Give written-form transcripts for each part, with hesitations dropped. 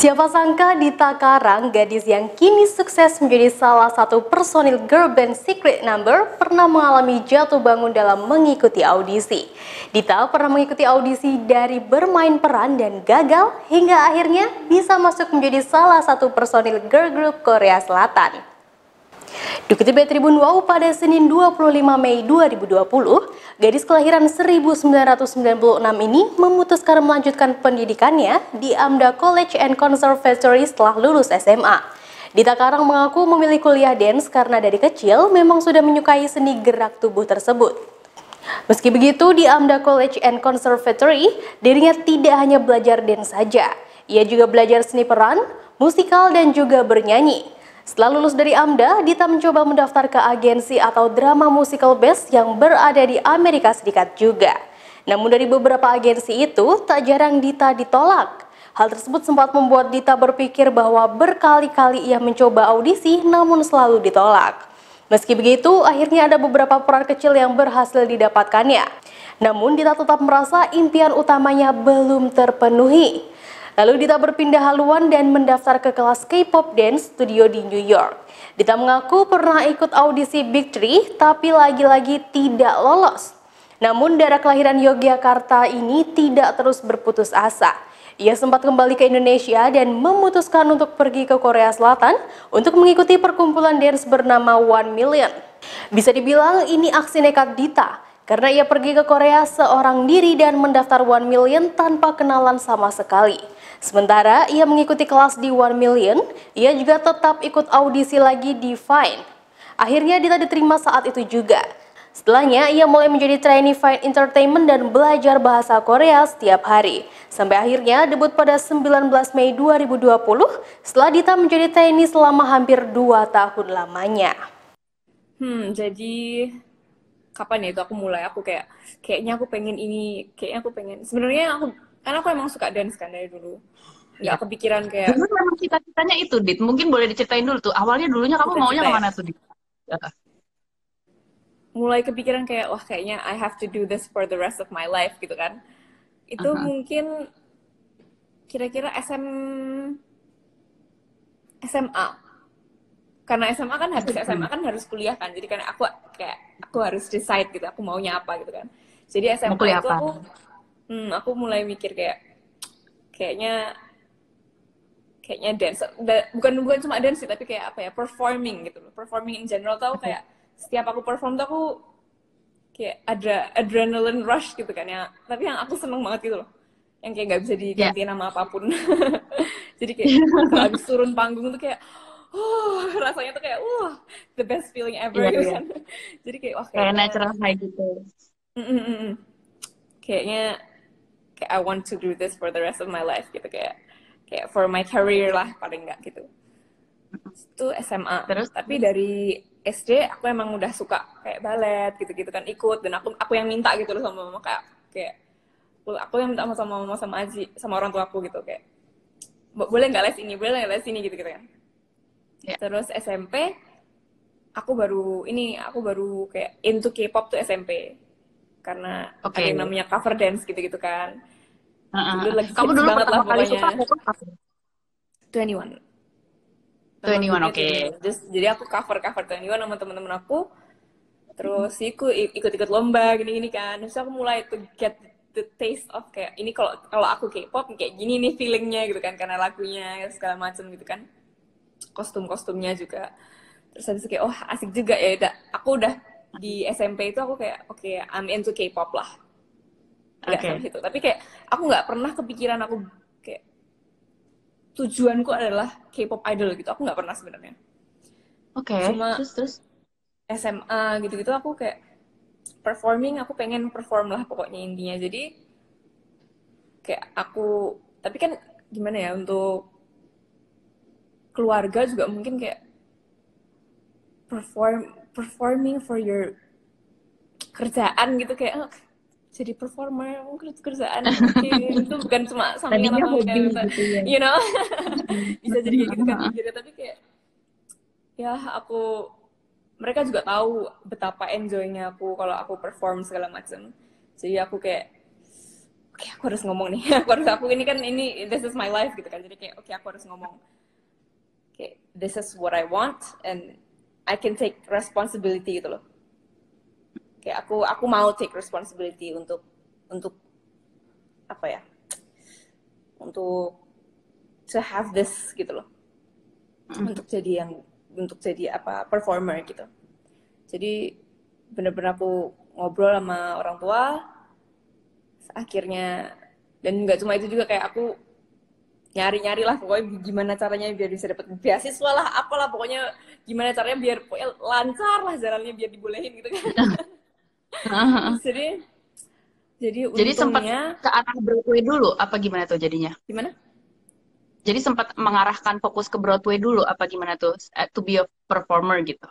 Siapa sangka Dita Karang, gadis yang kini sukses menjadi salah satu personil girl band Secret Number, pernah mengalami jatuh bangun dalam mengikuti audisi. Dita pernah mengikuti audisi dari bermain peran dan gagal hingga akhirnya bisa masuk menjadi salah satu personil girl group Korea Selatan. Dikutip dari Tribun Wow pada Senin 25 Mei 2020, gadis kelahiran 1996 ini memutuskan melanjutkan pendidikannya di Amda College and Conservatory setelah lulus SMA. Dita Karang mengaku memilih kuliah dance karena dari kecil memang sudah menyukai seni gerak tubuh tersebut. Meski begitu, di Amda College and Conservatory, dirinya tidak hanya belajar dance saja. Ia juga belajar seni peran, musikal, dan juga bernyanyi. Setelah lulus dari Amda, Dita mencoba mendaftar ke agensi atau drama musical base yang berada di Amerika Serikat juga. Namun dari beberapa agensi itu, tak jarang Dita ditolak. Hal tersebut sempat membuat Dita berpikir bahwa berkali-kali ia mencoba audisi namun selalu ditolak. Meski begitu, akhirnya ada beberapa peran kecil yang berhasil didapatkannya. Namun Dita tetap merasa impian utamanya belum terpenuhi. Lalu Dita berpindah haluan dan mendaftar ke kelas K-pop dance studio di New York. Dita mengaku pernah ikut audisi Big Three, tapi lagi-lagi tidak lolos. Namun darah kelahiran Yogyakarta ini tidak terus berputus asa. Ia sempat kembali ke Indonesia dan memutuskan untuk pergi ke Korea Selatan untuk mengikuti perkumpulan dance bernama One Million. Bisa dibilang ini aksi nekat Dita, karena ia pergi ke Korea seorang diri dan mendaftar One Million tanpa kenalan sama sekali. Sementara ia mengikuti kelas di One Million, ia juga tetap ikut audisi lagi di Fine. Akhirnya Dita diterima saat itu juga. Setelahnya, ia mulai menjadi trainee Fine Entertainment dan belajar bahasa Korea setiap hari. Sampai akhirnya debut pada 19 Mei 2020 setelah Dita menjadi trainee selama hampir 2 tahun lamanya. Jadi kapan ya itu aku mulai, aku kayaknya aku pengen ini, kayaknya aku pengen. Sebenarnya karena aku emang suka dance kan dari dulu. Nggak Ya. kepikiran kayak Dulu memang cita-citanya itu, Dit. Mungkin boleh diceritain dulu tuh. Awalnya dulunya kamu maunya cita-cita ya. kemana tuh, Dit? Ya, Kak. Mulai kepikiran kayak wah kayaknya I have to do this for the rest of my life gitu kan. Itu Aha. mungkin kira-kira SMA. Karena SMA kan habis SMA kan harus kuliah kan. Jadi kan aku harus decide gitu, aku maunya apa gitu kan. Jadi Mau SMA kuliah itu apa? aku mulai mikir kayaknya dance, bukan cuma dance sih, tapi kayak apa ya, performing gitu loh. Performing in general tau, Oke. kayak setiap aku perform tuh aku kayak ada adrenaline rush gitu kan ya, tapi yang aku seneng banget gitu loh, yang kayak nggak bisa Ya. diganti nama apapun. Jadi kayak kalau abis turun panggung tuh kayak rasanya tuh kayak the best feeling ever Iya, gitu iya. kan. Jadi kayak wah Kayak kayaknya natural high gitu. mm, mm, mm, mm. kayaknya kayak I want to do this for the rest of my life gitu, kayak for my career lah paling nggak gitu. Itu SMA. Terus? Tapi dari SD aku emang udah suka kayak balet gitu-gitu kan, ikut, dan aku yang minta gitu loh sama mama, kayak aku yang minta sama mama sama Aji sama orang tua aku gitu, kayak boleh nggak les ini, boleh nggak les ini gitu kan. Ya. Terus SMP aku baru kayak into K-pop tuh SMP, karena ada Oke. yang namanya cover dance gitu-gitu kan. Dulu lagi Kamu hits dulu banget lah pertama kali suka pokoknya. K-pop apa? 21, nama 21, grupnya oke. 21. Jadi aku cover 21 sama teman-teman aku. Terus ikut lomba gini-gini kan. Terus aku mulai to get the taste of kayak ini, kalau aku K-pop kayak gini nih feelingnya gitu kan, karena lagunya segala macam gitu kan, kostum-kostumnya juga. Terus habis itu kayak asik juga ya. Aku udah di SMP itu aku kayak oke, I'm into K-pop lah. Udah sampai Oke. situ. Tapi kayak aku nggak pernah kepikiran aku kayak tujuanku adalah K-pop idol gitu. Aku nggak pernah sebenarnya. Oke. Cuma Terus. SMA gitu-gitu aku kayak performing, aku pengen perform lah pokoknya intinya. Jadi kayak tapi kan gimana ya, untuk keluarga juga mungkin kayak performing for your kerjaan gitu, kayak jadi performer mungkin kerjaan, oke. Itu bukan cuma sampingan Tadinya apa hobi kayak gitu ya. you know. Bisa jadi kayak gitu kan mikirnya, tapi kayak ya mereka juga tahu betapa enjoynya aku kalau aku perform segala macam. Jadi aku kayak oke, aku harus ngomong nih. Aku ini kan this is my life gitu kan. Jadi kayak oke, aku harus ngomong. Oke, this is what I want and I can take responsibility gitu loh. Kayak aku mau take responsibility untuk apa ya? Untuk to have this gitu loh. Untuk jadi apa performer gitu. Jadi bener-bener aku ngobrol sama orang tua akhirnya, dan nggak cuma itu juga, kayak aku nyari lah pokoknya gimana caranya biar bisa dapat beasiswa lah, apalah pokoknya gimana caranya biar lancar lah jalannya biar dibolehin gitu kan. jadi sempat untungnya ke arah Broadway dulu apa gimana tuh jadinya? gimana? Jadi sempat mengarahkan fokus ke Broadway dulu apa gimana tuh, to be a performer gitu?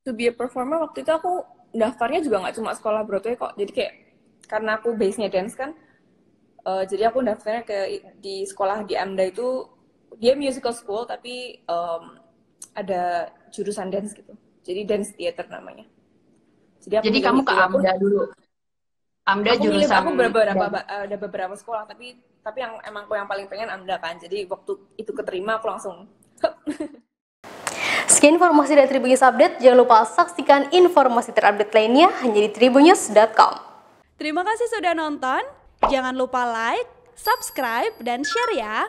To be a performer waktu itu aku daftarnya juga nggak cuma sekolah Broadway kok. Jadi kayak karena aku base-nya dance kan, jadi aku daftarnya di sekolah di AMDA itu, dia musical school tapi ada jurusan dance gitu. Jadi dance theater namanya. Jadi kamu ke AMDA dulu. AMDA aku jurusan. Aku ada beberapa sekolah tapi yang emang aku yang paling pengen AMDA kan. Jadi waktu itu keterima aku langsung. Sekian informasi dari Tribunnews Update. Jangan lupa saksikan informasi terupdate lainnya hanya di tribunnews.com. Terima kasih sudah nonton. Jangan lupa like, subscribe, dan share ya.